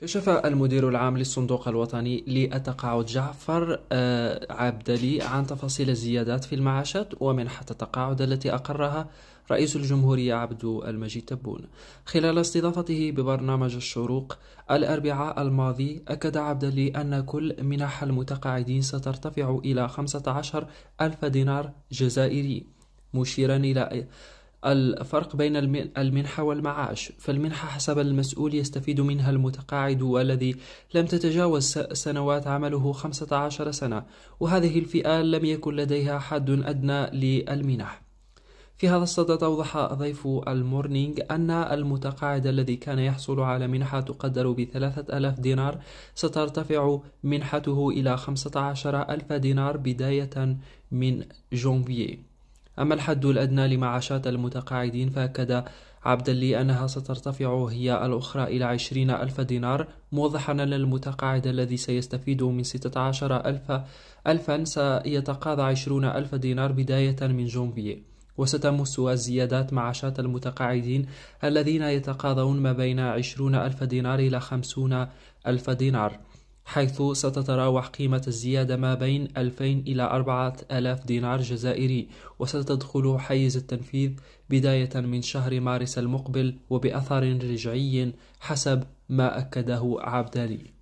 كشف المدير العام للصندوق الوطني للتقاعد جعفر عبدلي عن تفاصيل الزيادات في المعاشات ومنحة التقاعد التي أقرها رئيس الجمهورية عبد المجيد تبون. خلال استضافته ببرنامج الشروق الأربعاء الماضي، أكد عبدلي أن كل منح المتقاعدين سترتفع إلى 15 ألف دينار جزائري، مشيرا إلى الفرق بين المنحة والمعاش. فالمنحة حسب المسؤول يستفيد منها المتقاعد الذي لم تتجاوز سنوات عمله 15 سنة، وهذه الفئة لم يكن لديها حد أدنى للمنح. في هذا الصدد أوضح ضيف المورنينج أن المتقاعد الذي كان يحصل على منحة تقدر ب3,000 دينار سترتفع منحته إلى 15,000 دينار بداية من جونفيي. أما الحد الأدنى لمعاشات المتقاعدين، فأكد عبدلي أنها سترتفع هي الأخرى إلى 20,000 دينار، موضحا أن المتقاعد الذي سيستفيد من 16,000 سيتقاضى 20,000 دينار بداية من جونفيي. وستمس الزيادات معاشات المتقاعدين الذين يتقاضون ما بين 20,000 دينار إلى 50,000 دينار، حيث ستتراوح قيمة الزيادة ما بين 2,000 إلى 4,000 دينار جزائري، وستدخل حيز التنفيذ بداية من شهر مارس المقبل وبأثر رجعي حسب ما أكده عبدلي.